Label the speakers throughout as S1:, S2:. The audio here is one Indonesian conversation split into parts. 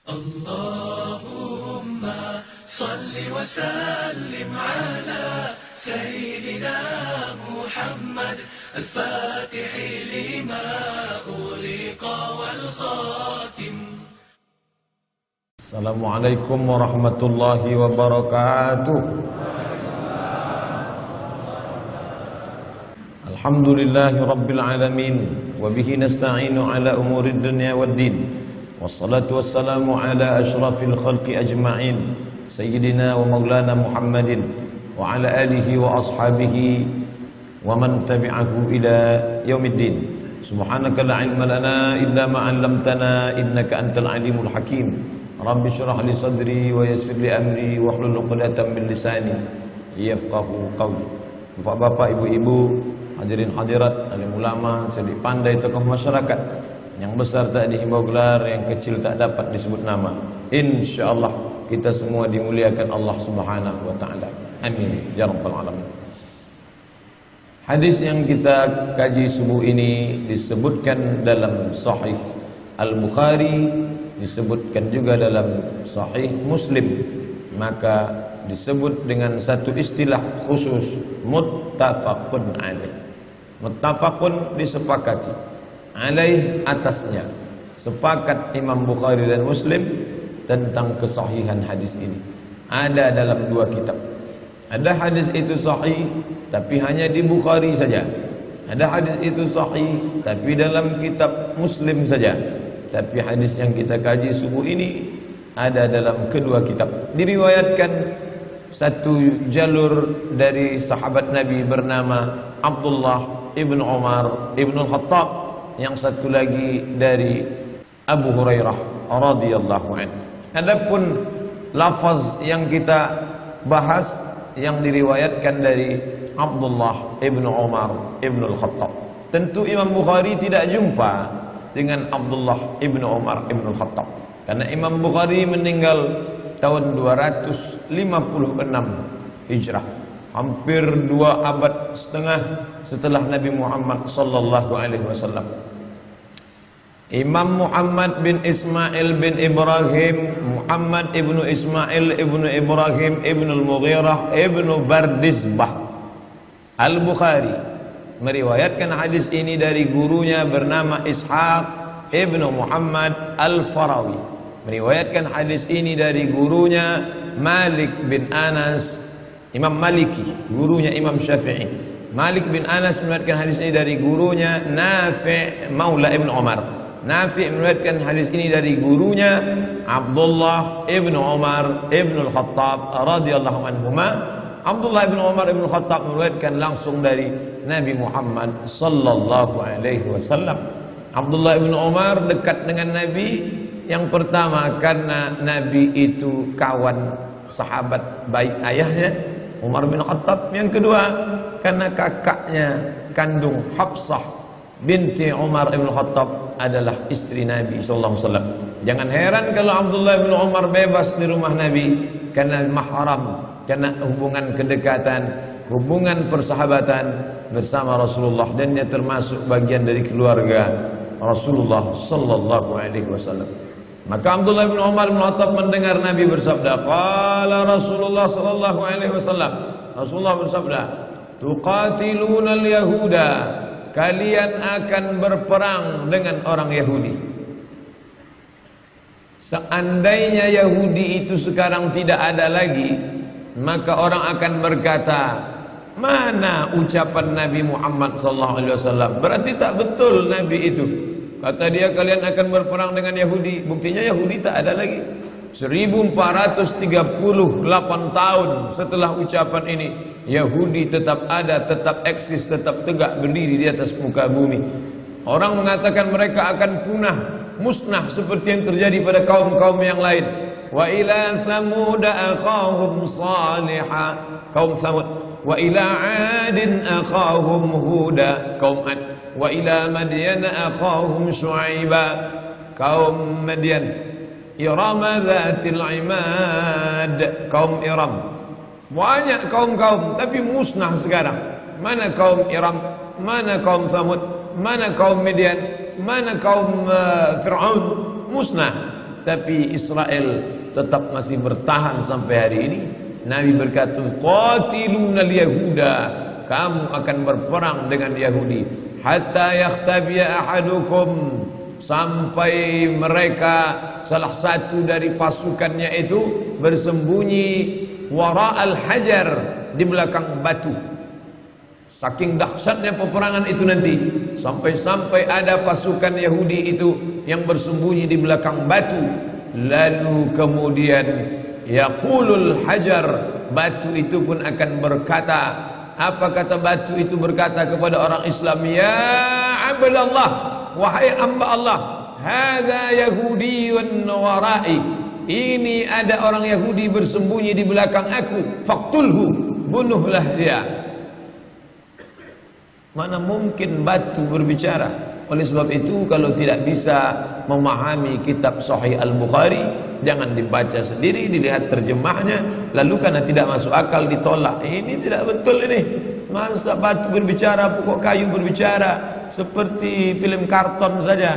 S1: اللهم صل وسلم على سيدنا محمد الفاتح لما أغلق والخاتم.
S2: Assalamualaikum warahmatullahi wabarakatuh. Alhamdulillahi rabbil alamin wa bihi nasta'inu ala umurid dunya waddin. Wassalatu wassalamu ala asyrafil khalqi ajma'in sayyidina wa maulana Muhammadin wa ala alihi wa ashabihi wa man tabi'ahu ila yaumiddin. Subhanaka la ilma lana illa ma 'allamtana innaka antal alimul hakim. Rabbi syrah li sadri wa yassir li amri wahlul 'uqdatam min lisani yafqahu qawli. Bapak-bapak, ibu-ibu, hadirin hadirat, alim ulama, cerdik pandai, tokoh masyarakat, yang besar tak dihimbau gelar, yang kecil tak dapat disebut nama. Insyaallah kita semua dimuliakan Allah Subhanahu wa taala. Amin ya rabbal alamin. Hadis yang kita kaji subuh ini disebutkan dalam Sahih Al-Bukhari, disebutkan juga dalam Sahih Muslim, maka disebut dengan satu istilah khusus, muttafaqun alaih. Muttafaqun disepakati, alaih atasnya, sepakat Imam Bukhari dan Muslim tentang kesahihan hadis ini. Ada dalam dua kitab. Ada hadis itu sahih tapi hanya di Bukhari saja. Ada hadis itu sahih tapi dalam kitab Muslim saja. Tapi hadis yang kita kaji subuh ini ada dalam kedua kitab. Diriwayatkan satu jalur dari sahabat Nabi bernama Abdullah ibn Umar ibn al-Khattab, yang satu lagi dari Abu Hurairah radhiyallahu anhu. Adapun lafaz yang kita bahas yang diriwayatkan dari Abdullah ibn Umar ibn al-Khattab, tentu Imam Bukhari tidak jumpa dengan Abdullah ibn Umar ibn al-Khattab, karena Imam Bukhari meninggal tahun 256 Hijrah, hampir 2 abad setengah setelah Nabi Muhammad sallallahu alaihi wasallam. Imam Muhammad bin Ismail bin Ibrahim, Muhammad ibnu Ismail ibnu Ibrahim ibnu al-Mughirah ibnu Bardizbah Al-Bukhari meriwayatkan hadis ini dari gurunya bernama Ishaq ibnu Muhammad Al-Farawi. Meriwayatkan hadis ini dari gurunya Malik bin Anas, Imam Maliki, gurunya Imam Syafi'i. Malik bin Anas meriwayatkan hadis ini dari gurunya Nafi' Maula ibn Umar. Nafi' meriwayatkan hadis ini dari gurunya Abdullah ibn Umar ibn al-Khattab radhiyallahu anhuma. Abdullah ibn Umar ibn al-Khattab meriwayatkan langsung dari Nabi Muhammad sallallahu alaihi wasallam. Abdullah ibn Umar dekat dengan Nabi yang pertama karena Nabi itu kawan sahabat baik ayahnya Umar bin Khattab. Yang kedua karena kakaknya kandung Hafsah binti Umar bin Khattab adalah istri Nabi sallallahu alaihi wasallam. Jangan heran kalau Abdullah bin Umar bebas di rumah Nabi karena mahram, karena hubungan kedekatan, hubungan persahabatan bersama Rasulullah, dan dia termasuk bagian dari keluarga Rasulullah sallallahu alaihi wasallam. Maka Abdullah bin Umar bin Khattab mendengar Nabi bersabda, qala Rasulullah sallallahu alaihi wasallam, Rasulullah bersabda, tuqatiluna al-yahuda, kalian akan berperang dengan orang Yahudi. Seandainya Yahudi itu sekarang tidak ada lagi, maka orang akan berkata, mana ucapan Nabi Muhammad SAW? Berarti tak betul Nabi itu. Kata dia kalian akan berperang dengan Yahudi. Buktinya Yahudi tak ada lagi. 1438 tahun setelah ucapan ini, Yahudi tetap ada, tetap eksis, tetap tegak berdiri di atas muka bumi. Orang mengatakan mereka akan punah, musnah seperti yang terjadi pada kaum-kaum yang lain. Wa ila Samud akhahum Salihah, kaum Samud. Wa ila Adin akhahum Huda, kaum Ad. Wa ila Madyan akhahum Syuaiba, kaum Madyan. Irama Zatil Imad, kaum Iram. Banyak kaum-kaum tapi musnah sekarang. Mana kaum Iram, mana kaum Thamud, mana kaum Midian, mana kaum Fir'aun, musnah. tapi Israel tetap masih bertahan sampai hari ini. Nabi berkata, qatilunal yahuda, kamu akan berperang dengan Yahudi, hatta yakhtabiya ahadukum, sampai mereka salah satu dari pasukannya itu bersembunyi wara'al hajar, di belakang batu. Saking dahsyatnya peperangan itu nanti, sampai-sampai ada pasukan Yahudi itu yang bersembunyi di belakang batu. Lalu kemudian yaqulul hajar, batu itu pun akan berkata, apa kata batu itu berkata kepada orang Islam? Ya Abdallah, wahai hamba Allah, hadza yahudiyun warai, ini ada orang Yahudi bersembunyi di belakang aku, faqtulhu, bunuhlah dia. Mana mungkin batu berbicara? Oleh sebab itu, kalau tidak bisa memahami kitab Sahih Al-Bukhari, jangan dibaca sendiri, dilihat terjemahnya, lalu karena tidak masuk akal ditolak. Ini tidak betul ini. Masa batu berbicara, pokok kayu berbicara, seperti film karton saja.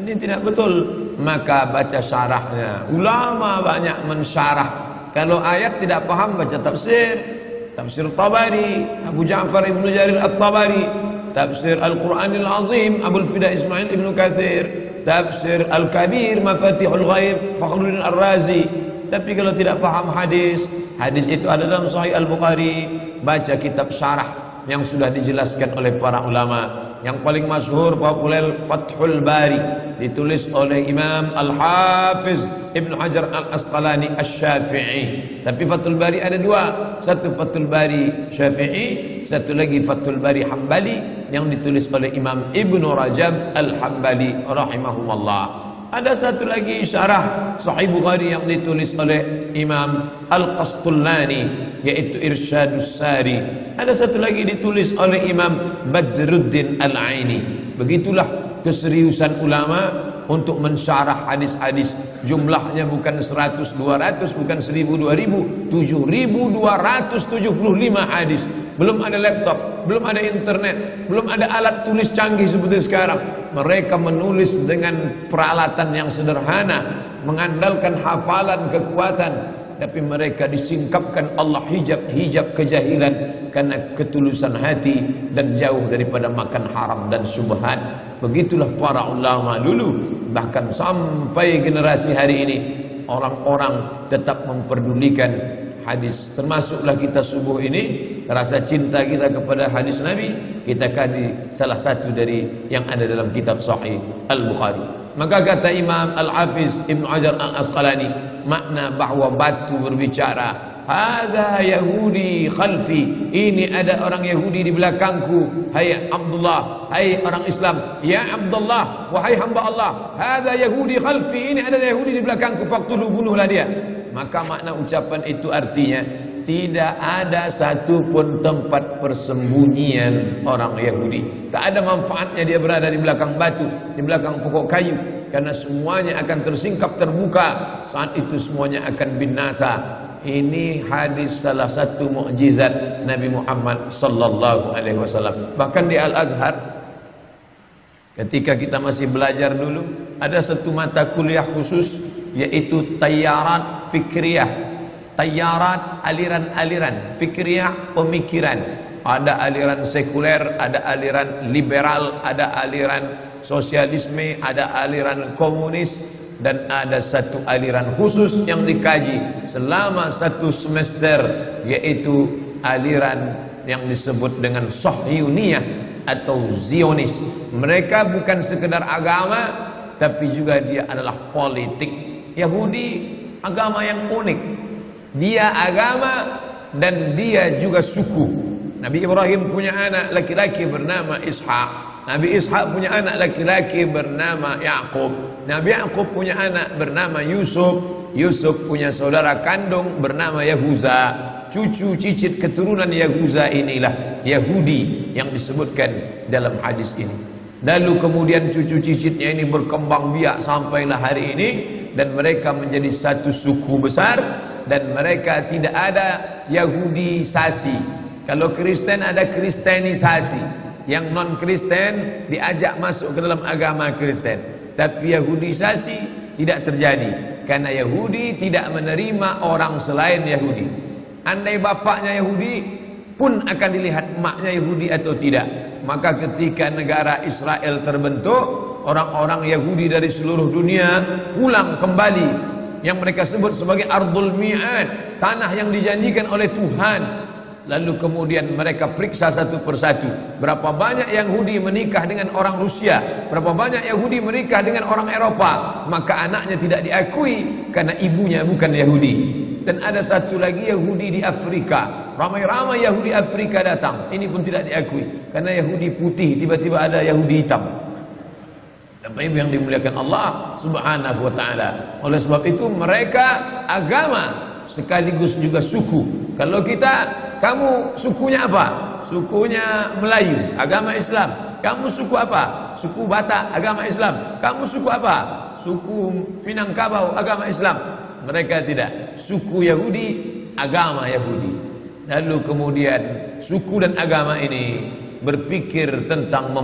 S2: Ini tidak betul. Maka baca syarahnya. Ulama banyak mensyarah. Kalau ayat tidak paham, baca tafsir. Tafsir Tabari, Abu Ja'far Ibnu Jarir At-Tabari. Tafsir Al-Quranil Azim, Abul Fida Ismail Ibnu Katsir. Tafsir Al-Kabir, Mafatihul Ghaib, Fakhruddin Ar-Razi. Tapi kalau tidak paham hadis, hadis itu ada dalam Sahih Al-Bukhari, baca kitab syarah yang sudah dijelaskan oleh para ulama. Yang paling masyhur populer Fathul Bari, ditulis oleh Imam Al-Hafiz Ibnu Hajar Al-Asqalani Asy-Syafi'i. Tapi Fathul Bari ada dua, satu Fathul Bari Syafi'i, satu lagi Fathul Bari Hambali yang ditulis oleh Imam Ibnu Rajab Al-Hambali rahimahumullah. Ada satu lagi syarah Sahih Bukhari yang ditulis oleh Imam Al-Qastullani, yaitu Irsyadus Sari. Ada satu lagi ditulis oleh Imam Badruddin Al-Aini. Begitulah keseriusan ulama untuk mensyarah hadis-hadis. Jumlahnya bukan 100, 200, bukan 1000, 2000, 7275 hadis. Belum ada laptop, belum ada internet, belum ada alat tulis canggih seperti sekarang. Mereka menulis dengan peralatan yang sederhana, mengandalkan hafalan, kekuatan, tapi mereka disingkapkan Allah hijab kejahilan karena ketulusan hati dan jauh daripada makan haram dan syubhat. Begitulah para ulama dulu, bahkan sampai generasi hari ini orang-orang tetap memperdulikan hadis. Termasuklah kita subuh ini, rasa cinta kita kepada hadis Nabi, kita kaji salah satu dari yang ada dalam kitab Sahih Al-Bukhari. Maka kata Imam Al-Hafiz Ibnu Hajar Al-Asqalani, makna bahwa batu berbicara, hadza Yahudi khalfi, ini ada orang Yahudi di belakangku. Hai Abdullah, hai orang Islam, ya Abdullah, wahai hamba Allah, hadza Yahudi khalfi, ini ada Yahudi di belakangku, faqtulu, bunuhlah dia. Maka makna ucapan itu artinya tidak ada satupun tempat persembunyian orang Yahudi. Tak ada manfaatnya dia berada di belakang batu, di belakang pokok kayu, karena semuanya akan tersingkap terbuka. Saat itu semuanya akan binasa. Ini hadis salah satu mukjizat Nabi Muhammad sallallahu alaihi wasallam. Bahkan di Al-Azhar, ketika kita masih belajar dulu, ada satu mata kuliah khusus, yaitu Tayyarat Fikriyah. Tayyarat, aliran-aliran, Fikriyah, pemikiran. Ada aliran sekuler, ada aliran liberal, ada aliran sosialisme, ada aliran komunis, dan ada satu aliran khusus yang dikaji selama satu semester, yaitu aliran yang disebut dengan Sahyuniyah atau Zionis. Mereka bukan sekedar agama, tapi juga dia adalah politik. Yahudi agama yang unik. Dia agama dan dia juga suku. Nabi Ibrahim punya anak laki-laki bernama Ishak. Nabi Ishak punya anak laki-laki bernama Yaqub. Nabi Yaqub punya anak bernama Yusuf. Yusuf punya saudara kandung bernama Yahuza. Cucu cicit keturunan Yahuza inilah Yahudi yang disebutkan dalam hadis ini. Lalu kemudian cucu cicitnya ini berkembang biak sampailah hari ini, dan mereka menjadi satu suku besar, dan mereka tidak ada Yahudisasi. Kalau Kristen ada Kristenisasi, yang non Kristen diajak masuk ke dalam agama Kristen. Tapi Yahudisasi tidak terjadi. Karena Yahudi tidak menerima orang selain Yahudi. Andai bapaknya Yahudi pun akan dilihat emaknya Yahudi atau tidak. Maka ketika negara Israel terbentuk, orang-orang Yahudi dari seluruh dunia pulang kembali, yang mereka sebut sebagai Ardul Mi'ad, tanah yang dijanjikan oleh Tuhan. Lalu kemudian mereka periksa satu persatu, berapa banyak Yahudi menikah dengan orang Rusia, berapa banyak Yahudi menikah dengan orang Eropa. Maka anaknya tidak diakui karena ibunya bukan Yahudi. Dan ada satu lagi Yahudi di Afrika, ramai-ramai Yahudi Afrika datang, ini pun tidak diakui karena Yahudi putih, tiba-tiba ada Yahudi hitam. Tapi yang dimuliakan Allah Subhanahu wa ta'ala. Oleh sebab itu mereka agama sekaligus juga suku. Kalau kita, kamu sukunya apa? Sukunya Melayu, agama Islam. Kamu suku apa? Suku Batak, agama Islam. Kamu suku apa? Suku Minangkabau, agama Islam. Mereka tidak. Suku Yahudi, agama Yahudi. Lalu kemudian suku dan agama ini berpikir tentang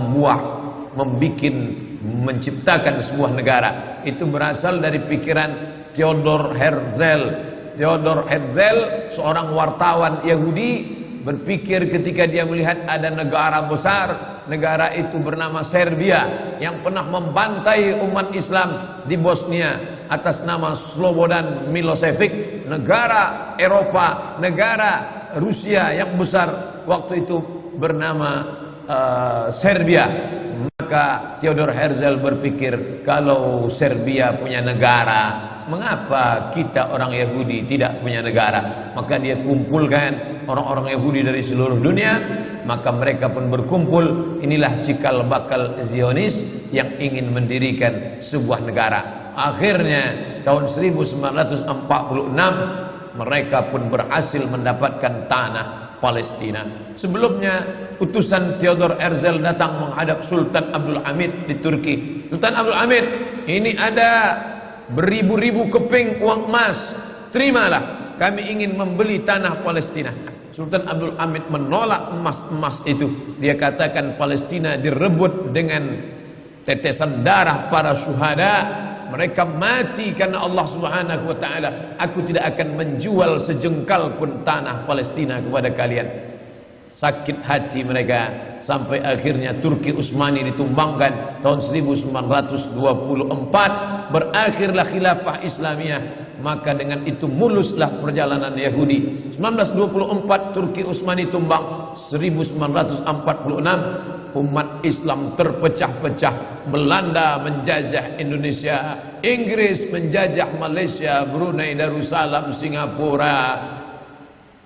S2: menciptakan sebuah negara. Itu berasal dari pikiran Theodor Herzl. Theodor Herzl, seorang wartawan Yahudi, berpikir ketika dia melihat ada negara besar, negara itu bernama Serbia, yang pernah membantai umat Islam di Bosnia atas nama Slobodan Milosevic, negara Eropa, negara Rusia yang besar waktu itu bernama Serbia. Maka Theodor Herzl berpikir, kalau Serbia punya negara, mengapa kita orang Yahudi tidak punya negara? Maka dia kumpulkan orang-orang Yahudi dari seluruh dunia. Maka mereka pun berkumpul. Inilah cikal bakal Zionis yang ingin mendirikan sebuah negara. Akhirnya tahun 1946 mereka pun berhasil mendapatkan tanah Palestina. Sebelumnya utusan Theodor Herzl datang menghadap Sultan Abdul Hamid di Turki. Sultan Abdul Hamid, ini ada beribu-ribu keping uang emas, terimalah, kami ingin membeli tanah Palestina. Sultan Abdul Hamid menolak emas-emas itu. Dia katakan Palestina direbut dengan tetesan darah para syuhada. Mereka mati karena Allah Subhanahu wa ta'ala. Aku tidak akan menjual sejengkal pun tanah Palestina kepada kalian. Sakit hati mereka, sampai akhirnya Turki Utsmani ditumbangkan tahun 1924. Berakhirlah khilafah Islamiyah. Maka dengan itu muluslah perjalanan Yahudi. 1924 Turki Utsmani tumbang. 1946 umat Islam terpecah-pecah. Belanda menjajah Indonesia, Inggris menjajah Malaysia, Brunei Darussalam, Singapura,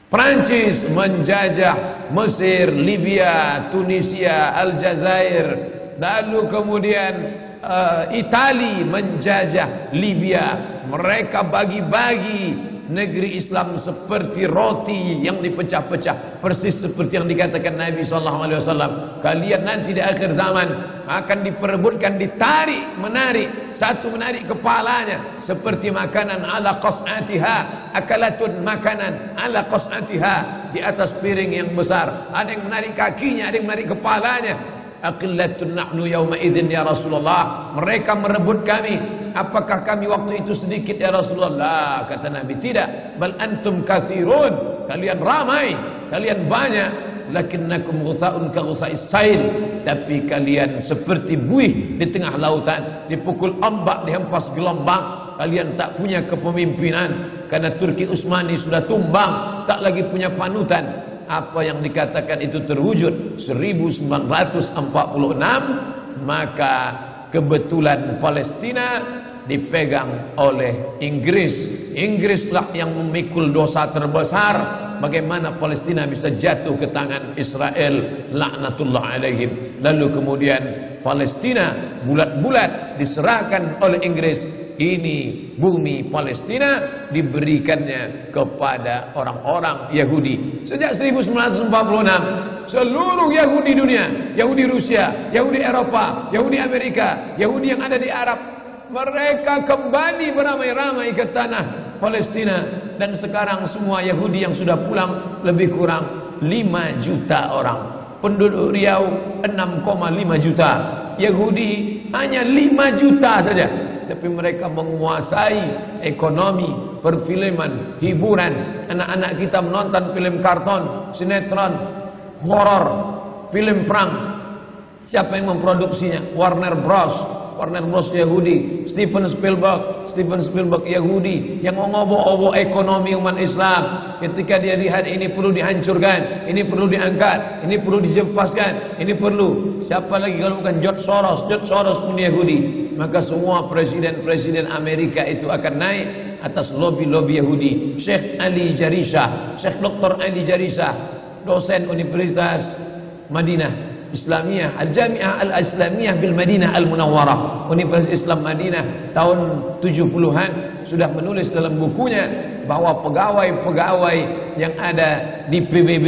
S2: Prancis menjajah Mesir, Libya, Tunisia, Aljazair. Lalu kemudian Itali menjajah Libya. Mereka bagi-bagi negeri Islam seperti roti yang dipecah-pecah, persis seperti yang dikatakan Nabi SAW. Kalian nanti di akhir zaman akan diperebutkan, ditarik, menarik, satu menarik kepalanya seperti makanan ala qas'atiha, akalatun makanan ala qas'atiha, di atas piring yang besar. Ada yang menarik kakinya, ada yang menarik kepalanya. Aqillatun nahnu yawma idzin ya Rasulullah. Mereka merebut kami. Apakah kami waktu itu sedikit ya Rasulullah? Kata Nabi, tidak. Bal antum katsirun. Kalian ramai, kalian banyak. Lakinnakum ghusaun ka ghusais sail. Tapi kalian seperti buih di tengah lautan, dipukul ombak, dihempas gelombang. Kalian tak punya kepemimpinan karena Turki Utsmani sudah tumbang, tak lagi punya panutan. Apa yang dikatakan itu terwujud 1946. Maka kebetulan Palestina dipegang oleh Inggris. Inggrislah yang memikul dosa terbesar. Bagaimana Palestina bisa jatuh ke tangan Israel, laknatullah alaihim. Lalu kemudian Palestina bulat-bulat diserahkan oleh Inggris. Ini bumi Palestina diberikannya kepada orang-orang Yahudi. Sejak 1946 seluruh Yahudi dunia, Yahudi Rusia, Yahudi Eropa, Yahudi Amerika, Yahudi yang ada di Arab, mereka kembali beramai-ramai ke tanah Palestina. Dan sekarang semua Yahudi yang sudah pulang lebih kurang 5 juta orang. Penduduk Riau 6,5 juta. Yahudi hanya 5 juta saja. tapi mereka menguasai ekonomi, perfilman, hiburan. Anak-anak kita menonton film karton, sinetron, horor, film perang. Siapa yang memproduksinya? Warner Bros Yahudi, Steven Spielberg Yahudi, yang mengobok-obok ekonomi umat Islam. Ketika dia lihat ini perlu dihancurkan, ini perlu diangkat, ini perlu dijepaskan, ini perlu. Siapa lagi kalau bukan George Soros pun Yahudi. Maka semua presiden-presiden Amerika itu akan naik atas lobby-lobby Yahudi. Syekh Dr. Ali Jarisah, dosen Universitas Madinah Islamiyah, Al-Jami'ah Al-Islamiyah bil Madinah Al-Munawwarah, Universitas Islam Madinah, tahun 70-an sudah menulis dalam bukunya bahwa pegawai-pegawai yang ada di PBB,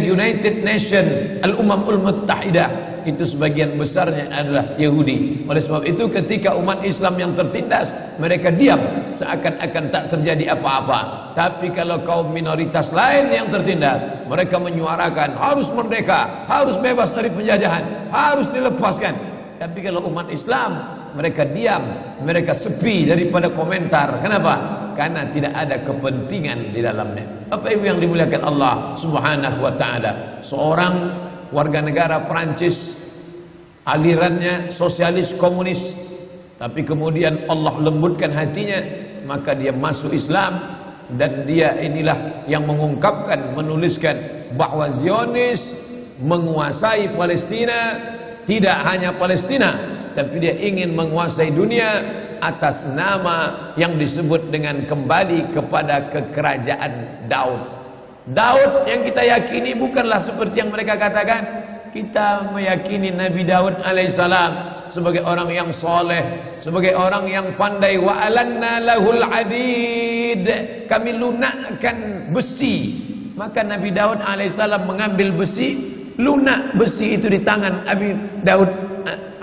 S2: United Nations, Al-Umamul Muttahidah, itu sebagian besarnya adalah Yahudi. Oleh sebab itu ketika umat Islam yang tertindas, mereka diam seakan-akan tak terjadi apa-apa. Tapi kalau kaum minoritas lain yang tertindas, mereka menyuarakan harus merdeka, harus bebas dari penjajahan, harus dilepaskan. Tapi kalau umat Islam, mereka diam, mereka sepi daripada komentar. Kenapa? Karena tidak ada kepentingan di dalamnya. Apa itu yang dimuliakan Allah Subhanahu wa taala? Seorang warga negara Perancis, alirannya sosialis komunis, tapi kemudian Allah lembutkan hatinya, maka dia masuk Islam, dan dia inilah yang mengungkapkan, menuliskan bahwa Zionis menguasai Palestina, tidak hanya Palestina, tapi dia ingin menguasai dunia atas nama yang disebut dengan kembali kepada kekerajaan Daud. Daud yang kita yakini bukanlah seperti yang mereka katakan. Kita meyakini Nabi Daud alaihissalam sebagai orang yang soleh, sebagai orang yang pandai. Wa alanna lahul adid, kami lunakkan besi. Maka Nabi Daud alaihissalam mengambil besi, lunak besi itu di tangan Nabi Daud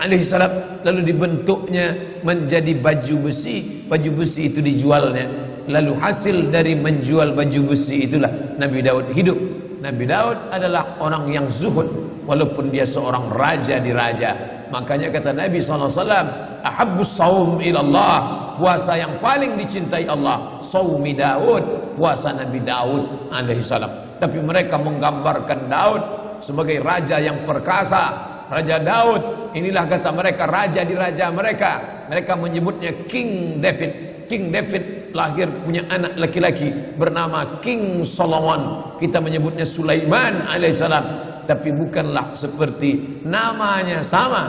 S2: alaihissalam, lalu dibentuknya menjadi baju besi. Baju besi itu dijualnya, lalu hasil dari menjual baju besi itulah Nabi Daud hidup. Nabi Daud adalah orang yang zuhud, walaupun dia seorang raja di raja. Makanya kata Nabi SAW, ahabbus saum ilallah, puasa yang paling dicintai Allah, saumi Daud, puasa Nabi Daud alaihissalam. Tapi mereka menggambarkan Daud sebagai raja yang perkasa. Raja Daud, inilah kata mereka raja di raja mereka. Mereka menyebutnya King David. King David lahir punya anak laki-laki bernama King Solomon. Kita menyebutnya Sulaiman alaihissalam. Tapi bukanlah seperti namanya sama,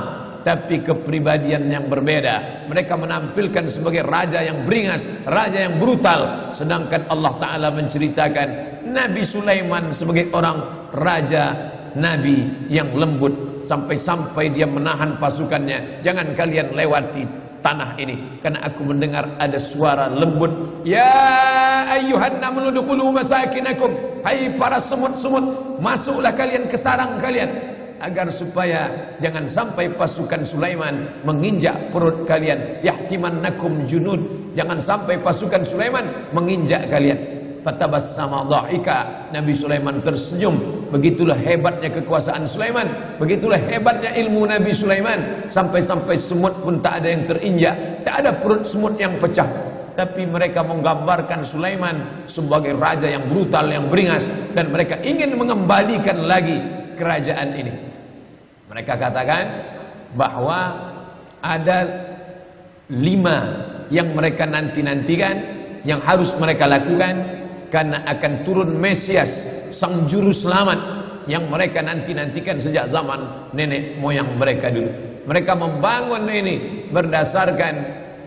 S2: tapi kepribadian yang berbeda. Mereka menampilkan sebagai raja yang beringas, raja yang brutal. Sedangkan Allah Ta'ala menceritakan Nabi Sulaiman sebagai orang raja, nabi yang lembut, sampai-sampai dia menahan pasukannya. Jangan kalian lewati tanah ini, karena aku mendengar ada suara lembut. Ya ayyuhan namlu dukhulu masakinakum, hai para semut-semut, masuklah kalian ke sarang kalian, agar supaya jangan sampai pasukan Sulaiman menginjak perut kalian. Yahtimannakum junud, jangan sampai pasukan Sulaiman menginjak kalian. Fatabassama dhahika, Nabi Sulaiman tersenyum. Begitulah hebatnya kekuasaan Sulaiman, begitulah hebatnya ilmu Nabi Sulaiman. Sampai-sampai semut pun tak ada yang terinjak, tak ada perut semut yang pecah. Tapi mereka menggambarkan Sulaiman sebagai raja yang brutal, yang beringas, dan mereka ingin mengembalikan lagi kerajaan ini. Mereka katakan bahwa ada 5 yang mereka nanti-nantikan, yang harus mereka lakukan, karena akan turun Mesias, sang juru selamat, yang mereka nanti-nantikan sejak zaman nenek moyang mereka dulu. Mereka membangun ini berdasarkan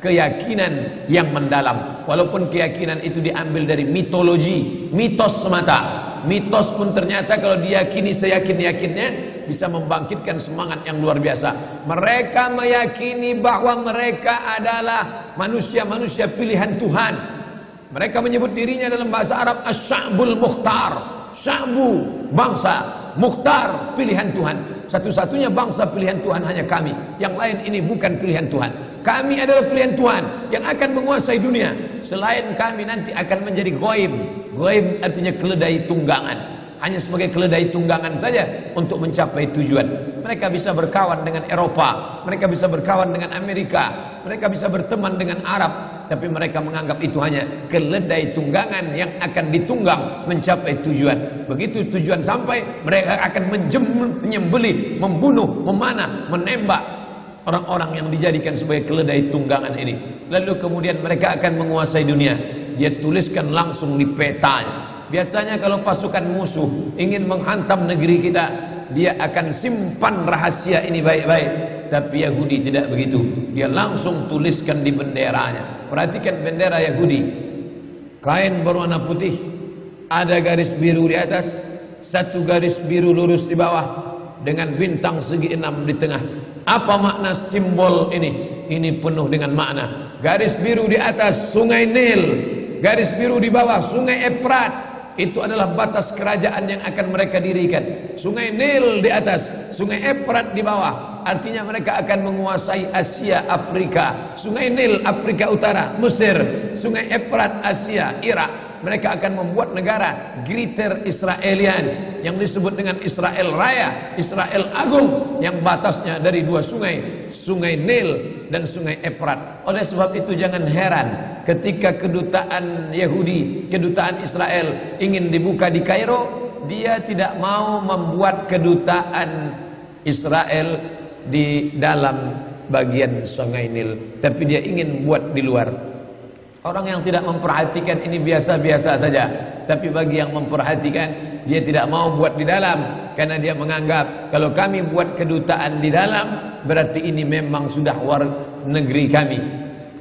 S2: keyakinan yang mendalam. Walaupun keyakinan itu diambil dari mitologi, mitos semata. Mitos pun ternyata kalau diyakini seyakin-yakinnya bisa membangkitkan semangat yang luar biasa. Mereka meyakini bahwa mereka adalah manusia-manusia pilihan Tuhan. Mereka menyebut dirinya dalam bahasa Arab Asy-Sya'bul Mukhtar. Sya'bu, bangsa, Mukhtar, pilihan Tuhan. Satu-satunya bangsa pilihan Tuhan hanya kami. Yang lain ini bukan pilihan Tuhan. Kami adalah pilihan Tuhan yang akan menguasai dunia. Selain kami nanti akan menjadi ghaib. Ghaib artinya keledai tunggangan. hanya sebagai keledai tunggangan saja untuk mencapai tujuan. Mereka bisa berkawan dengan Eropa, mereka bisa berkawan dengan Amerika, mereka bisa berteman dengan Arab, tapi mereka menganggap itu hanya keledai tunggangan yang akan ditunggang mencapai tujuan. Begitu tujuan sampai, mereka akan menyembelih, membunuh, memanah, menembak orang-orang yang dijadikan sebagai keledai tunggangan ini. Lalu kemudian mereka akan menguasai dunia. Dia tuliskan langsung di petanya. Biasanya kalau pasukan musuh ingin menghantam negeri kita, dia akan simpan rahasia ini baik-baik. Tapi Yahudi tidak begitu. Dia langsung tuliskan di benderanya. Perhatikan bendera Yahudi. Kain berwarna putih, ada garis biru di atas, satu garis biru lurus di bawah, dengan bintang segi 6 di tengah. Apa makna simbol ini? Ini penuh dengan makna. Garis biru di atas sungai Nil, garis biru di bawah sungai Efrat. Itu adalah batas kerajaan yang akan mereka dirikan. Sungai Nil di atas, sungai Efrat di bawah. Artinya mereka akan menguasai Asia, Afrika. Sungai Nil, Afrika Utara, Mesir. Sungai Efrat, Asia, Irak. Mereka akan membuat negara Greater Israelian yang disebut dengan Israel Raya, Israel Agung, yang batasnya dari dua sungai, sungai Nil dan sungai Efrat. Oleh sebab itu jangan heran ketika kedutaan Yahudi, kedutaan Israel ingin dibuka di Kairo, dia tidak mau membuat kedutaan Israel di dalam bagian sungai Nil, tapi dia ingin buat di luar. Orang yang tidak memperhatikan ini biasa-biasa saja. Tapi bagi yang memperhatikan, dia tidak mau buat di dalam. Karena dia menganggap, kalau kami buat kedutaan di dalam, berarti ini memang sudah negeri kami.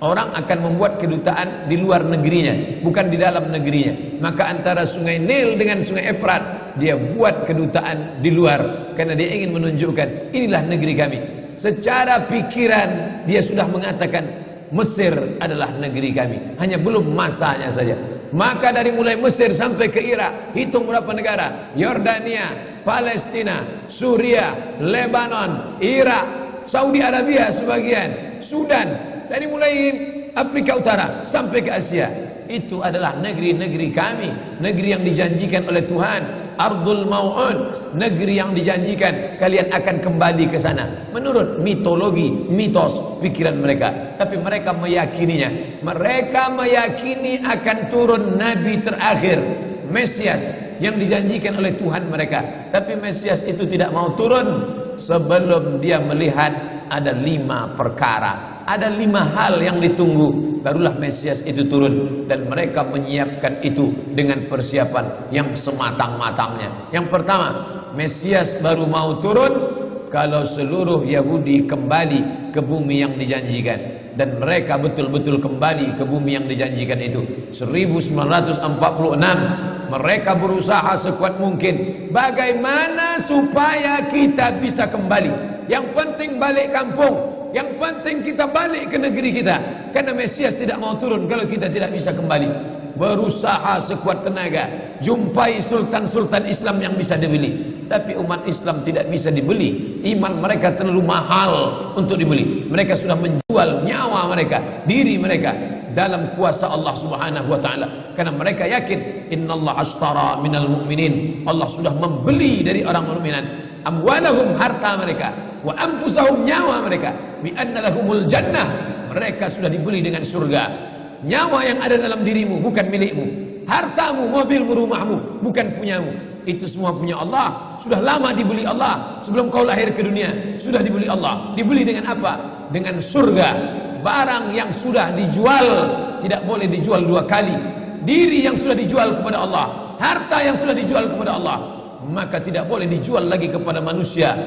S2: Orang akan membuat kedutaan di luar negerinya, bukan di dalam negerinya. Maka antara sungai Nil dengan sungai Efrat, dia buat kedutaan di luar. Karena dia ingin menunjukkan, inilah negeri kami. Secara pikiran, dia sudah mengatakan, Mesir adalah negeri kami, hanya belum masanya saja. Maka dari mulai Mesir sampai ke Irak, hitung berapa negara: Yordania, Palestina, Suria, Lebanon, Irak, Saudi Arabia sebagian, Sudan. Dari mulai Afrika Utara sampai ke Asia, itu adalah negeri-negeri kami, negeri yang dijanjikan oleh Tuhan. Ardul Mau'un, negeri yang dijanjikan kalian akan kembali ke sana. Menurut mitologi, mitos, pikiran mereka. Tapi mereka meyakininya. Mereka meyakini akan turun Nabi terakhir, Mesias, yang dijanjikan oleh Tuhan mereka. Tapi Mesias itu tidak mau turun sebelum dia melihat ada 5 perkara. Ada 5 hal yang ditunggu, barulah Mesias itu turun. Dan mereka menyiapkan itu dengan persiapan yang sematang-matangnya. Yang pertama, Mesias baru mau turun kalau seluruh Yahudi kembali ke bumi yang dijanjikan. Dan mereka betul-betul kembali ke bumi yang dijanjikan itu. 1946 mereka berusaha sekuat mungkin, bagaimana supaya kita bisa kembali. Yang penting balik kampung, yang penting kita balik ke negeri kita. Karena Mesias tidak mau turun kalau kita tidak bisa kembali. Berusaha sekuat tenaga, jumpai sultan-sultan Islam yang bisa dibeli. Tapi umat Islam tidak bisa dibeli. Iman mereka terlalu mahal untuk dibeli. Mereka sudah menjual nyawa mereka, diri mereka dalam kuasa Allah Subhanahu wa taala. Karena mereka yakin, innallaha ashtara minal mu'minin. Allah sudah membeli dari orang mukminin amwalahum, harta mereka, wa anfusahum, nyawa mereka, bi anna lahumul jannah. Mereka sudah dibeli dengan surga. Nyawa yang ada dalam dirimu bukan milikmu. Hartamu, mobilmu, rumahmu bukan punyamu. Itu semua punya Allah. Sudah lama dibeli Allah. Sebelum kau lahir ke dunia sudah dibeli Allah. Dibeli dengan apa? Dengan surga. Barang yang sudah dijual tidak boleh dijual 2 kali. Diri yang sudah dijual kepada Allah, harta yang sudah dijual kepada Allah, maka tidak boleh dijual lagi kepada manusia.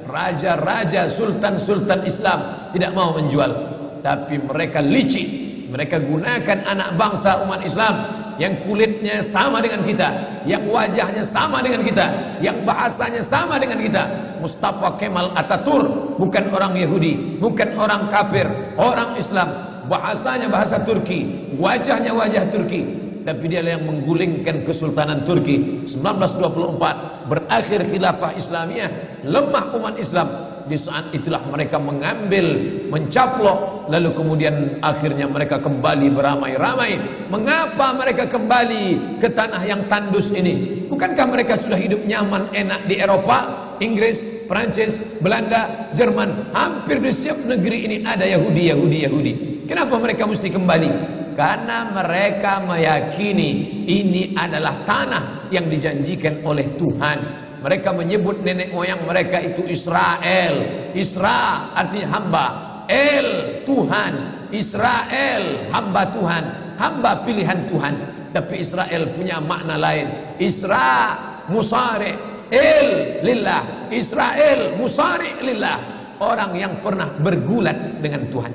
S2: Raja-raja, sultan-sultan Islam tidak mau menjual. Tapi mereka licik. Mereka gunakan anak bangsa umat Islam yang kulitnya sama dengan kita, yang wajahnya sama dengan kita, yang bahasanya sama dengan kita. Mustafa Kemal Atatürk bukan orang Yahudi, bukan orang kafir, orang Islam. Bahasanya bahasa Turki, wajahnya wajah Turki. Tapi dia yang menggulingkan kesultanan Turki. 1924 berakhir khilafah Islamiyah, lemah umat Islam. Di saat itulah mereka mengambil, mencaplok, lalu kemudian akhirnya mereka kembali beramai-ramai. Mengapa mereka kembali ke tanah yang tandus ini? Bukan
S3: Bukankah mereka sudah hidup nyaman, enak di Eropa, Inggris, Prancis, Belanda, Jerman? Hampir di setiap negeri ini ada Yahudi. Kenapa mereka mesti kembali? Karena mereka meyakini ini adalah tanah yang dijanjikan oleh Tuhan. Mereka menyebut nenek moyang mereka itu Israel. Isra artinya hamba, El Tuhan. Israel hamba Tuhan, hamba pilihan Tuhan. Tapi Israel punya makna lain. Isra musari el lillah. Israel musari lillah. Orang yang pernah bergulat dengan Tuhan.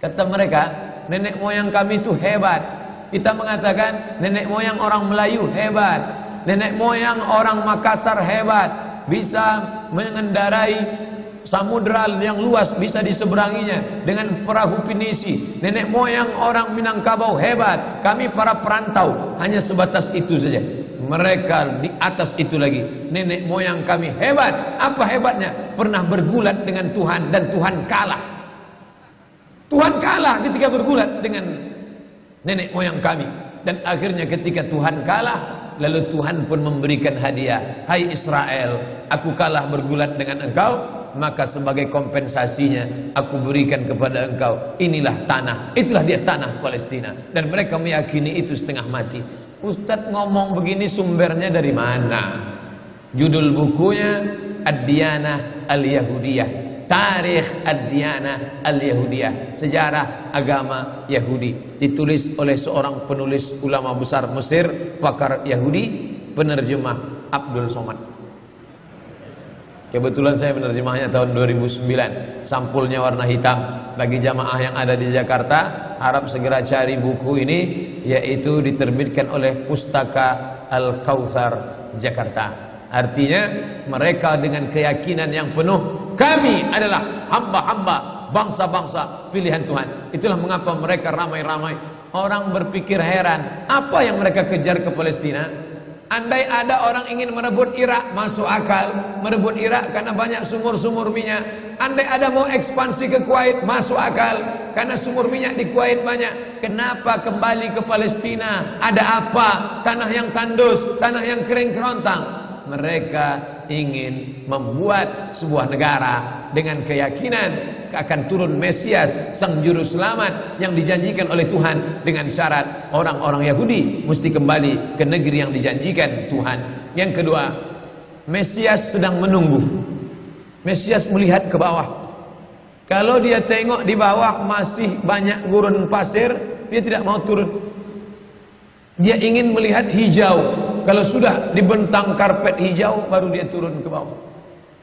S3: Kata mereka, nenek moyang kami itu hebat. Kita mengatakan nenek moyang orang Melayu hebat, nenek moyang orang Makassar hebat, bisa mengendarai samudra yang luas, bisa diseberanginya dengan perahu pinisi. Nenek moyang orang Minangkabau hebat. Kami para perantau hanya sebatas itu saja. Mereka di atas itu lagi. Nenek moyang kami hebat. Apa hebatnya? Pernah bergulat dengan Tuhan dan Tuhan kalah. Tuhan kalah ketika bergulat dengan nenek moyang kami. Dan akhirnya ketika Tuhan kalah, lalu Tuhan pun memberikan hadiah. Hai Israel, aku kalah bergulat dengan engkau, maka sebagai kompensasinya aku berikan kepada engkau inilah tanah. Itulah dia tanah Palestina. Dan mereka meyakini itu setengah mati. Ustadz ngomong begini sumbernya dari mana? Judul bukunya Ad-Diyanah Al-Yahudiyah, Tarikh Ad-Diyanah Al-Yahudiyah, sejarah agama Yahudi, ditulis oleh seorang penulis ulama besar Mesir, pakar Yahudi, penerjemah Abdul Somad. Kebetulan saya menerjemahnya tahun 2009. Sampulnya warna hitam. Bagi jamaah yang ada di Jakarta, harap segera cari buku ini, yaitu diterbitkan oleh Pustaka Al-Kautsar Jakarta. Artinya mereka dengan keyakinan yang penuh, kami adalah hamba-hamba bangsa-bangsa pilihan Tuhan. Itulah mengapa mereka ramai-ramai. Orang berpikir heran, apa yang mereka kejar ke Palestina? Andai ada orang ingin merebut Irak, masuk akal. Merebut Irak karena banyak sumur-sumur minyak. Andai ada mau ekspansi ke Kuwait, masuk akal. Karena sumur minyak di Kuwait banyak. Kenapa kembali ke Palestina? Ada apa? Tanah yang tandus, tanah yang kering kerontang. Mereka ingin membuat sebuah negara dengan keyakinan akan turun Mesias, sang juru selamat yang dijanjikan oleh Tuhan, dengan syarat orang-orang Yahudi mesti kembali ke negeri yang dijanjikan Tuhan. Yang kedua, Mesias sedang menunggu. Mesias melihat ke bawah. Kalau dia tengok di bawah masih banyak gurun pasir, dia tidak mau turun. Dia ingin melihat hijau. Kalau sudah dibentang karpet hijau, baru dia turun ke bawah.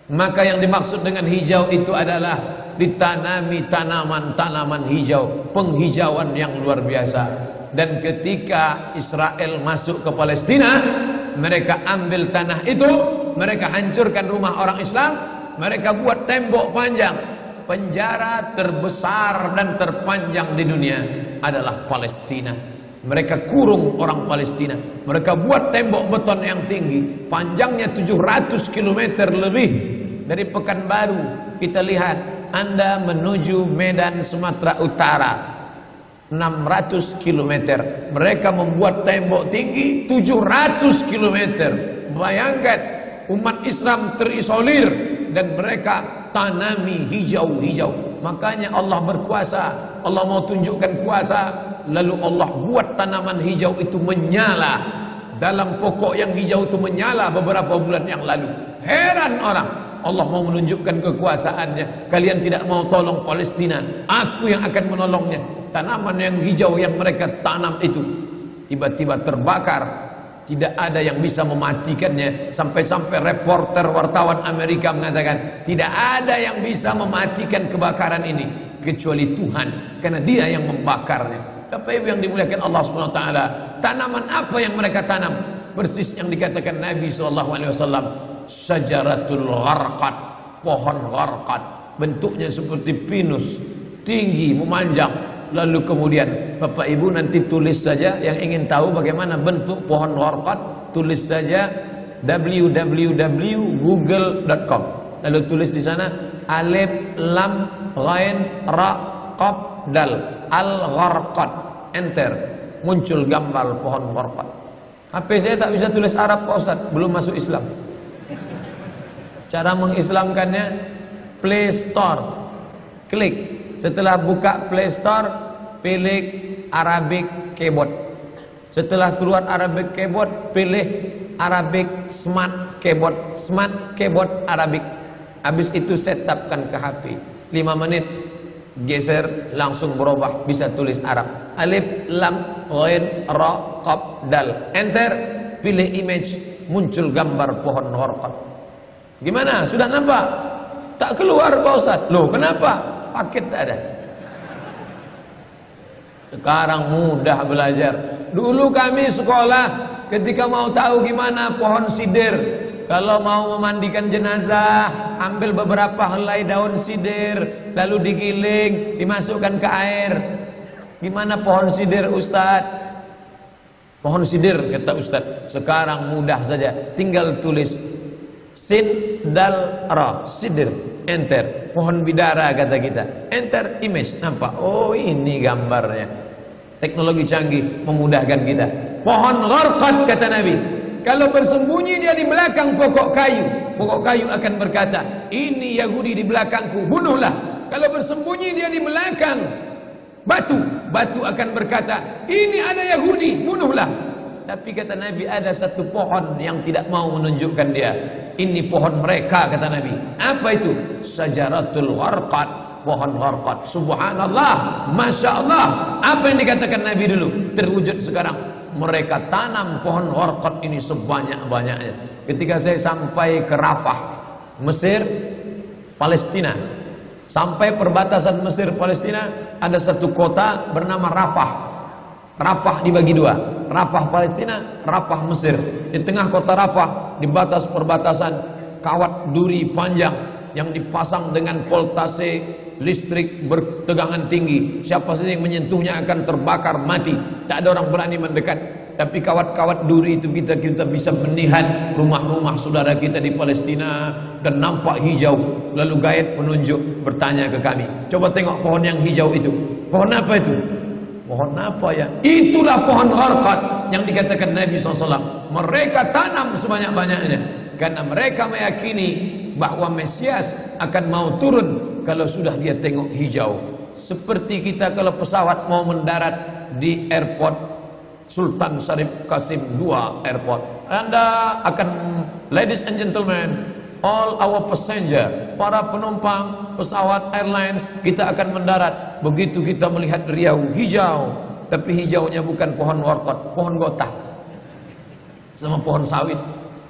S3: Maka yang dimaksud dengan hijau itu adalah ditanami tanaman-tanaman hijau, penghijauan yang luar biasa. Dan ketika Israel masuk ke Palestina, mereka ambil tanah itu, mereka hancurkan rumah orang Islam, mereka buat tembok panjang. Penjara terbesar dan terpanjang di dunia adalah Palestina. Mereka kurung orang Palestina. Mereka buat tembok beton yang tinggi, panjangnya 700 km lebih. Dari Pekanbaru kita lihat, Anda menuju Medan Sumatera Utara 600 km. Mereka membuat tembok tinggi 700 km. Bayangkan, umat Islam terisolir dan mereka tanami hijau-hijau. Makanya Allah berkuasa. Allah mau tunjukkan kuasa, lalu Allah buat tanaman hijau itu menyala. Dalam pokok yang hijau itu menyala beberapa bulan yang lalu. Heran orang, Allah mau menunjukkan kekuasaannya. Kalian tidak mau tolong Palestina, aku yang akan menolongnya. Tanaman yang hijau yang mereka tanam itu tiba-tiba terbakar. Tidak ada yang bisa mematikannya. Sampai-sampai reporter wartawan Amerika mengatakan, tidak ada yang bisa mematikan kebakaran ini kecuali Tuhan, karena Dia yang membakarnya. Tapi yang dimuliakan Allah SWT, tanaman apa yang mereka tanam? Persis yang dikatakan Nabi SAW, syajaratul gharqad, pohon gharqad, bentuknya seperti pinus, tinggi, memanjang. Lalu kemudian Bapak Ibu nanti tulis saja, yang ingin tahu bagaimana bentuk pohon gharqad, tulis saja www.google.com. Lalu tulis di sana alif lam ghain ra qaf dal al gharqad, enter, muncul gambar pohon gharqad. HP saya tak bisa tulis Arab Pak Ustaz, belum masuk Islam. Cara mengislamkannya, Play Store. Klik, setelah buka Play Store, pilih Arabic Keyboard. Setelah keluar Arabic Keyboard, pilih Arabic Smart Keyboard. Smart Keyboard Arabic. Habis itu setupkan ke HP. 5 menit, geser, langsung berubah, bisa tulis Arab. Alif, lam, ghain, ra, qaf, dal. Enter, pilih image, muncul gambar pohon warqat. Gimana? Sudah nampak? Tak keluar Pak Ustaz. Loh, kenapa? Paket tak ada. Sekarang mudah belajar. Dulu kami sekolah ketika mau tahu gimana pohon sidir, kalau mau memandikan jenazah, ambil beberapa helai daun sidir, lalu digiling, dimasukkan ke air. Gimana pohon sidir Ustaz? Pohon sidir kata Ustaz. Sekarang mudah saja, tinggal tulis sin dal ra, sidir, enter. Pohon bidara kata kita, enter image, nampak. Oh, ini gambarnya. Teknologi canggih memudahkan kita. Pohon gharqad kata Nabi, kalau bersembunyi dia di belakang pokok kayu akan berkata, ini Yahudi di belakangku, bunuhlah. Kalau bersembunyi dia di belakang batu akan berkata, ini ada Yahudi, bunuhlah. Tapi kata Nabi, ada satu pohon yang tidak mau menunjukkan dia. Ini pohon mereka kata Nabi. Apa itu? Syajaratul gharqad. Pohon gharqad. Subhanallah, Masya Allah. Apa yang dikatakan Nabi dulu terwujud sekarang. Mereka tanam pohon gharqad ini sebanyak-banyaknya. Ketika saya sampai ke Rafah, Mesir, Palestina, sampai perbatasan Mesir Palestina, ada satu kota bernama Rafah. Rafah dibagi dua, Rafah Palestina, Rafah Mesir. Di tengah kota Rafah, di batas perbatasan, kawat duri panjang yang dipasang dengan voltase listrik bertegangan tinggi. Siapa saja yang menyentuhnya akan terbakar mati. Tak ada orang berani mendekat. Tapi kawat-kawat duri itu kita bisa melihat rumah-rumah saudara kita di Palestina dan nampak hijau. Lalu gaib penunjuk bertanya ke kami, coba tengok pohon yang hijau itu. Pohon apa itu? Pohon apa ya? Itulah pohon gharqad yang dikatakan Nabi SAW. Mereka tanam sebanyak-banyaknya karena mereka meyakini bahwa Mesias akan mau turun kalau sudah dia tengok hijau. Seperti kita kalau pesawat mau mendarat di airport Sultan Syarif Qasim II airport, Anda akan, ladies and gentlemen, all our passenger, para penumpang pesawat airlines, kita akan mendarat. Begitu kita melihat riau hijau, tapi hijaunya bukan pohon warqad, pohon gotah sama pohon sawit.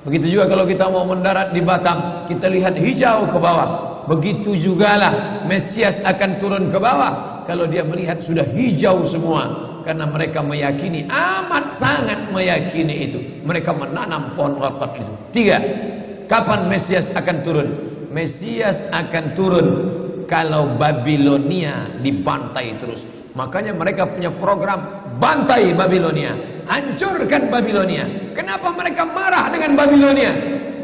S3: Begitu juga kalau kita mau mendarat di Batam, kita lihat hijau ke bawah. Begitu jugalah Mesias akan turun ke bawah kalau dia melihat sudah hijau semua, karena mereka meyakini, amat sangat meyakini itu. Mereka menanam pohon warqad itu. 3. Kapan Mesias akan turun? Mesias akan turun kalau Babilonia dibantai terus. Makanya mereka punya program bantai Babilonia, hancurkan Babilonia. Kenapa mereka marah dengan Babilonia?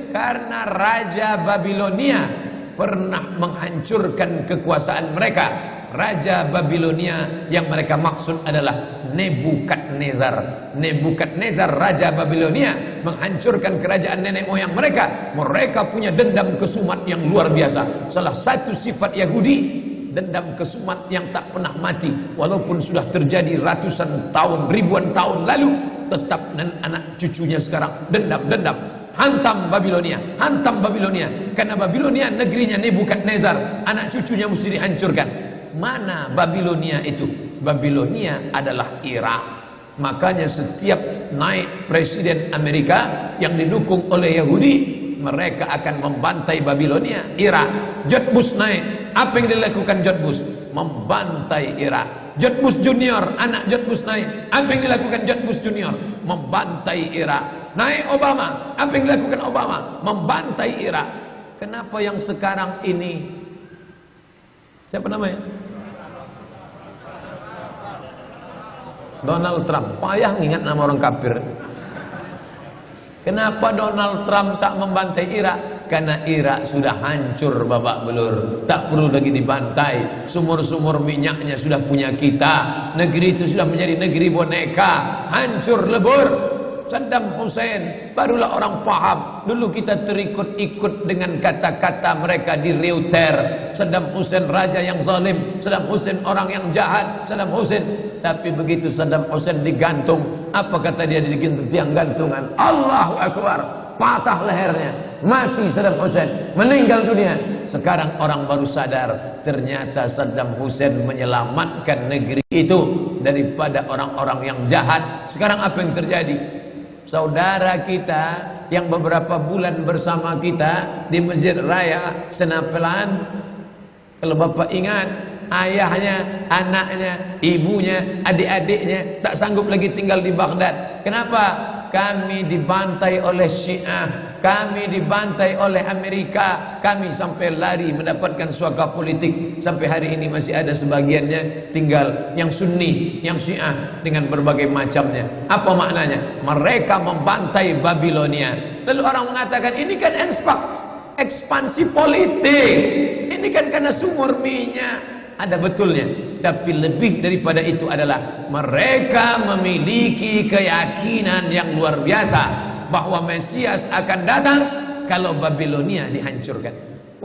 S3: Karena Raja Babilonia pernah menghancurkan kekuasaan mereka. Raja Babilonia yang mereka maksud adalah Nebukadnezar. Nebukadnezar Raja Babilonia menghancurkan kerajaan nenek moyang mereka. Mereka punya dendam kesumat yang luar biasa. Salah satu sifat Yahudi, dendam kesumat yang tak pernah mati. Walaupun sudah terjadi ratusan tahun, ribuan tahun lalu, tetap anak cucunya sekarang dendam. Hantam Babilonia, hantam Babilonia. Karena Babilonia negerinya Nebukadnezar, anak cucunya mesti dihancurkan. Mana Babilonia itu? Babilonia adalah Irak. Makanya setiap naik presiden Amerika yang didukung oleh Yahudi, mereka akan membantai Babilonia, Irak. George Bush naik, apa yang dilakukan George Bush? Membantai Irak. George Bush Junior, anak George Bush naik, apa yang dilakukan George Bush Junior? Membantai Irak. Naik Obama, apa yang dilakukan Obama? Membantai Irak. Kenapa yang sekarang ini, siapa namanya? Donald Trump. Payah ingat nama orang kafir. Kenapa Donald Trump tak membantai Irak? Karena Irak sudah hancur babak belur, tak perlu lagi dibantai. Sumur-sumur minyaknya sudah punya kita. Negeri itu sudah menjadi negeri boneka, hancur lebur. Saddam Hussein, barulah orang paham. Dulu kita terikut-ikut dengan kata-kata mereka di Reuter. Saddam Hussein raja yang zalim, Saddam Hussein orang yang jahat, Saddam Hussein. Tapi begitu Saddam Hussein digantung, apa kata dia di tiang gantungan? Allahu Akbar, patah lehernya, mati Saddam Hussein, meninggal dunia. Sekarang orang baru sadar, ternyata Saddam Hussein menyelamatkan negeri itu daripada orang-orang yang jahat. Sekarang apa yang terjadi? Saudara kita yang beberapa bulan bersama kita di Masjid Raya Senapelan, kalau Bapak ingat, ayahnya, anaknya, ibunya, adik-adiknya tak sanggup lagi tinggal di Baghdad. Kenapa? Kami dibantai oleh Syiah, kami dibantai oleh Amerika, kami sampai lari mendapatkan suaka politik. Sampai hari ini masih ada sebagiannya tinggal yang Sunni, yang Syiah dengan berbagai macamnya. Apa maknanya? Mereka membantai Babilonia. Lalu orang mengatakan ini kan ekspansi politik, ini kan karena sumur minyak. Ada betulnya, tapi lebih daripada itu adalah mereka memiliki keyakinan yang luar biasa bahwa Mesias akan datang kalau Babilonia dihancurkan.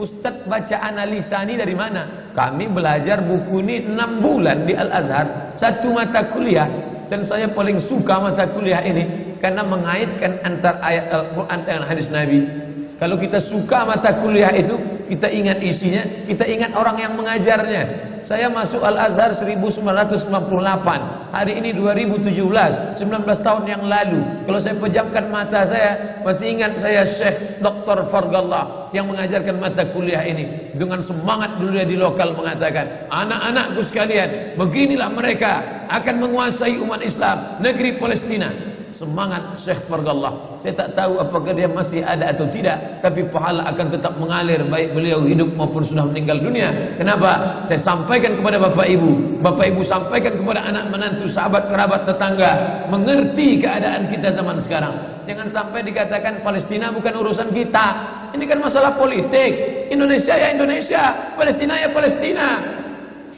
S3: Ustadz baca analisa ini dari mana? Kami belajar buku ini 6 bulan di Al-Azhar, 1 mata kuliah, dan saya paling suka mata kuliah ini karena mengaitkan antara ayat Al-Quran dengan hadis Nabi. Kalau kita suka mata kuliah itu, kita ingat isinya, kita ingat orang yang mengajarnya. Saya masuk Al-Azhar 1998, hari ini 2017, 19 tahun yang lalu. Kalau saya pejamkan mata saya, masih ingat saya Syekh Dr. Fargallah yang mengajarkan mata kuliah ini. Dengan semangat dulu dia di lokal mengatakan, anak-anakku sekalian, beginilah mereka akan menguasai umat Islam, negeri Palestina. Semangat Syekh Fargallah. Saya tak tahu apakah dia masih ada atau tidak, tapi pahala akan tetap mengalir baik beliau hidup maupun sudah meninggal dunia. Kenapa? Saya sampaikan kepada Bapak Ibu sampaikan kepada anak menantu, sahabat, kerabat, tetangga, mengerti keadaan kita zaman sekarang. Jangan sampai dikatakan Palestina bukan urusan kita. Ini kan masalah politik. Indonesia ya Indonesia, Palestina ya Palestina.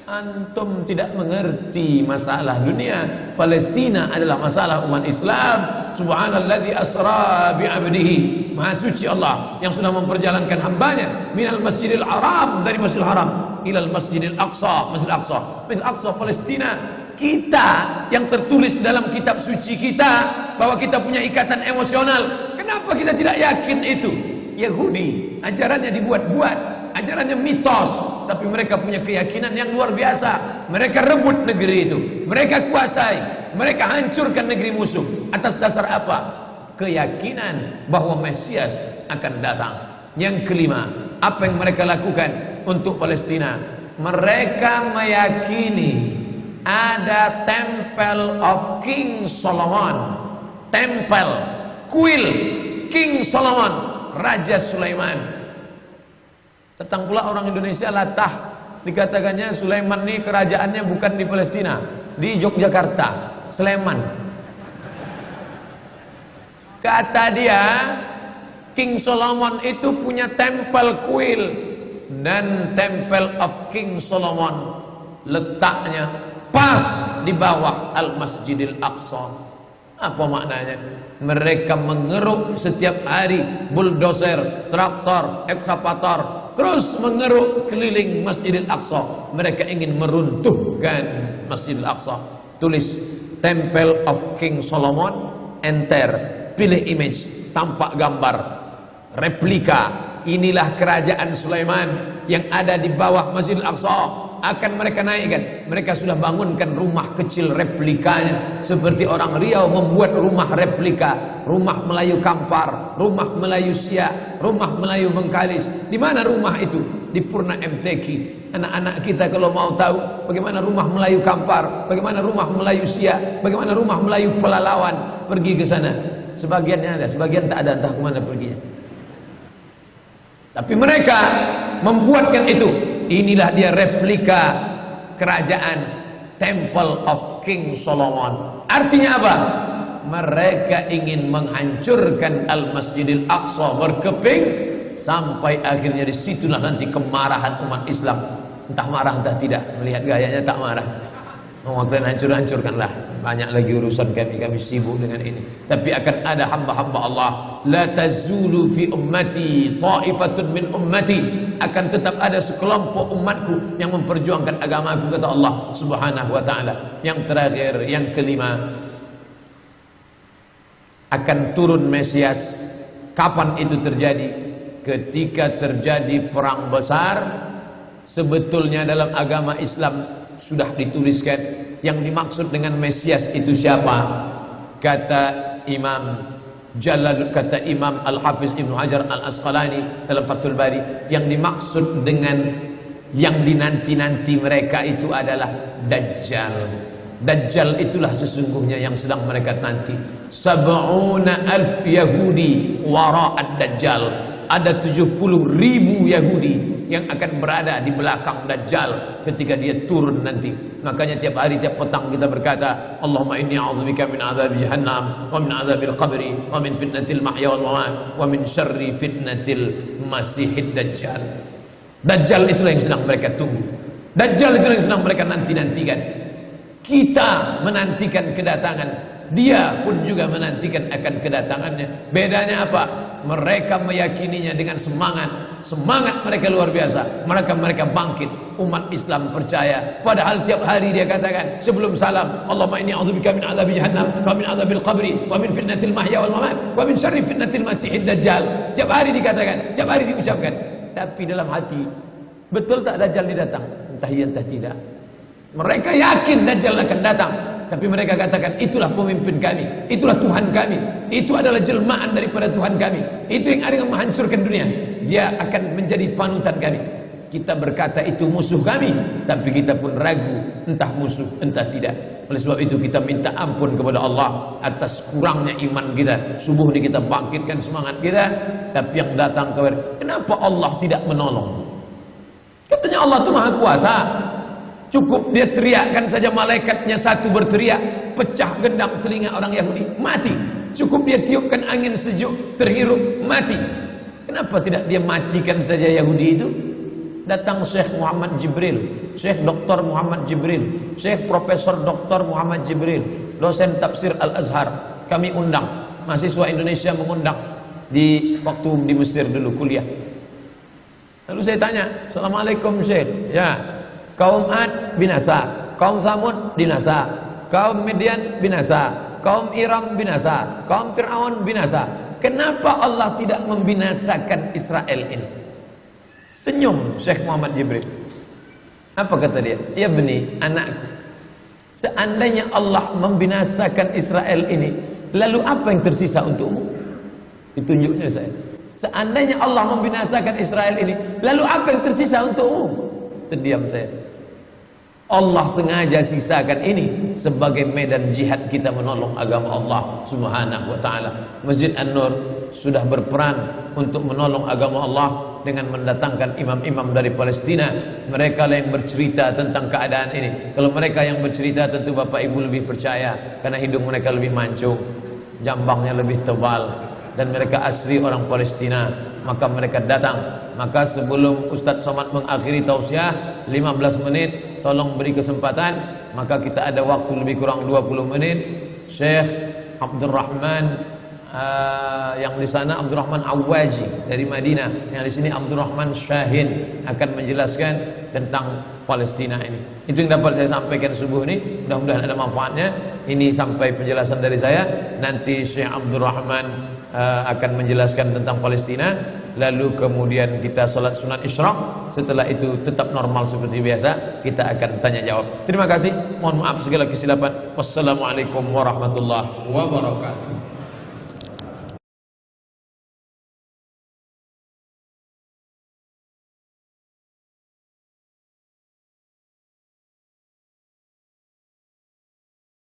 S3: Antum tidak mengerti masalah dunia. Palestina adalah masalah umat Islam. Subhanalladzi asra bi'abdihi, maha suci Allah yang sudah memperjalankan hambanya minal masjidil haram, dari masjidil haram ilal masjidil aqsa, masjidil aqsa, masjidil aqsa Palestina. Kita yang tertulis dalam kitab suci kita bahwa kita punya ikatan emosional, kenapa kita tidak yakin itu? Yahudi ajarannya dibuat-buat, ajarannya mitos, tapi mereka punya keyakinan yang luar biasa. Mereka rebut negeri itu, mereka kuasai, mereka hancurkan negeri musuh. Atas dasar apa? Keyakinan bahwa Mesias akan datang. Yang kelima, apa yang mereka lakukan untuk Palestina? Mereka meyakini ada Temple of King Solomon, tempel, kuil King Solomon, Raja Sulaiman. Datang pula orang Indonesia latah, dikatakannya Sulaiman ini kerajaannya bukan di Palestina, di Yogyakarta, Sleman. Kata dia, King Solomon itu punya tempel kuil, dan Temple of King Solomon letaknya pas di bawah Al-Masjidil Aqsa. Apa maknanya? Mereka mengeruk setiap hari bulldozer, traktor, ekskavator, terus mengeruk keliling Masjidil Aqsa. Mereka ingin meruntuhkan Masjidil Aqsa. Tulis Temple of King Solomon, enter, pilih image, tampak gambar, replika. Inilah kerajaan Sulaiman yang ada di bawah Masjidil Aqsa. Akan mereka naikkan. Mereka sudah bangunkan rumah kecil replikanya, seperti orang Riau membuat rumah replika, rumah Melayu Kampar, rumah Melayu Siak, rumah Melayu Bengkalis. Di mana rumah itu? Di Purna MTQ. Anak-anak kita kalau mau tahu bagaimana rumah Melayu Kampar, bagaimana rumah Melayu Siak, bagaimana rumah Melayu Pelalawan, pergi ke sana. Sebagiannya ada, sebagian tak ada, entah kemana perginya. Tapi mereka membuatkan itu. Inilah dia replika kerajaan Temple of King Solomon. Artinya apa? Mereka ingin menghancurkan Al-Masjidil Aqsa berkeping, sampai akhirnya disitulah nanti kemarahan umat Islam. Entah marah entah tidak, melihat gayanya tak marah. Kalian hancur-hancurkanlah. Banyak lagi urusan kami sibuk dengan ini. Tapi akan ada hamba-hamba Allah. La tazulu fi ummati ta'ifatun min ummati. Akan tetap ada sekelompok umatku yang memperjuangkan agamaku, kata Allah Subhanahu wa ta'ala. Yang terakhir, yang kelima, akan turun Mesias. Kapan itu terjadi? Ketika terjadi perang besar. Sebetulnya dalam agama Islam sudah dituliskan yang dimaksud dengan Mesias itu siapa? Kata Imam Al-Hafiz Ibnu Hajar Al-Asqalani dalam Fathul Bari, yang dimaksud dengan yang dinanti-nanti mereka itu adalah Dajjal. Dajjal itulah sesungguhnya yang sedang mereka nanti. 70,000 Yahudi wara'ad Dajjal. Ada 70,000 Yahudi yang akan berada di belakang Dajjal ketika dia turun nanti. Makanya tiap hari, tiap petang kita berkata, Allahumma inni a'udzubika min azab jahannam wa min azabil qabri wa min fitnatil mahya wal mamat wa min syarri fitnatil masihid Dajjal. Dajjal itulah yang sedang mereka tunggu. Dajjal itulah yang sedang mereka nanti-nantikan. Kita menantikan kedatangan, dia pun juga menantikan akan kedatangannya. Bedanya apa? Mereka meyakininya dengan semangat mereka luar biasa. Mereka bangkit. Umat Islam percaya. Padahal tiap hari dia katakan sebelum salam, Allahumma inni a'udzubika min adzabi jahannam wa min adzabil qabri wa min fitnatil mahya wal mamat wa min syarri fitnatil masihid Dajjal. Tiap hari dikatakan, tiap hari diucapkan. Tapi dalam hati, betul tak Dajjal datang? Entah iya entah tidak. Mereka yakin Dajjal akan datang, tapi mereka katakan itulah pemimpin kami, itulah Tuhan kami, itu adalah jelmaan daripada Tuhan kami, itu yang akan menghancurkan dunia, dia akan menjadi panutan kami. Kita berkata itu musuh kami, tapi kita pun ragu entah musuh entah tidak. Oleh sebab itu kita minta ampun kepada Allah atas kurangnya iman kita. Subuh ini kita bangkitkan semangat kita, tapi yang datang kepada, kenapa Allah tidak menolong? Katanya Allah itu maha kuasa. Cukup dia teriakkan saja, malaikatnya satu berteriak, pecah gendang telinga orang Yahudi, mati. Cukup dia tiupkan angin sejuk, terhirup, mati. Kenapa tidak dia matikan saja Yahudi itu? Datang Syekh Muhammad Jibril, Syekh Dr. Muhammad Jibril, Syekh Profesor Dr. Muhammad Jibril, dosen tafsir Al-Azhar. Kami undang, mahasiswa Indonesia mengundang di waktu di Mesir dulu kuliah. Lalu saya tanya, Assalamualaikum Syekh. Ya, kaum Ad binasa, kaum Samud binasa, kaum Midian binasa, kaum Iram binasa, kaum Fir'aun binasa. Kenapa Allah tidak membinasakan Israel ini? Senyum Syekh Muhammad Jibril. Apa kata dia? Ya beni, anakku, seandainya Allah membinasakan Israel ini, lalu apa yang tersisa untukmu? Ditunjuknya saya. Seandainya Allah membinasakan Israel ini, lalu apa yang tersisa untukmu? Terdiam saya. Allah sengaja sisakan ini sebagai medan jihad kita menolong agama Allah Subhanahu wa ta'ala. Masjid An-Nur sudah berperan untuk menolong agama Allah dengan mendatangkan imam-imam dari Palestina. Mereka lah yang bercerita tentang keadaan ini. Kalau mereka yang bercerita, tentu Bapak Ibu lebih percaya, karena hidung mereka lebih mancung, jambangnya lebih tebal, dan mereka asli orang Palestina. Maka mereka datang. Maka sebelum Ustadz Somad mengakhiri tausiah 15 menit, tolong beri kesempatan. Maka kita ada waktu lebih kurang 20 menit. Syekh Abdurrahman yang di sana Abdurrahman Awaji dari Madinah, yang di sini Abdurrahman Syahin akan menjelaskan tentang Palestina ini. Itu yang dapat saya sampaikan subuh ini. Mudah-mudahan ada manfaatnya. Ini sampai penjelasan dari saya. Nanti Syekh Abdurrahman akan menjelaskan tentang Palestina. Lalu kemudian kita salat sunat isyraq. Setelah itu tetap normal seperti biasa. Kita akan tanya jawab. Terima kasih. Mohon maaf segala kesilapan. Wassalamualaikum warahmatullahi wabarakatuh.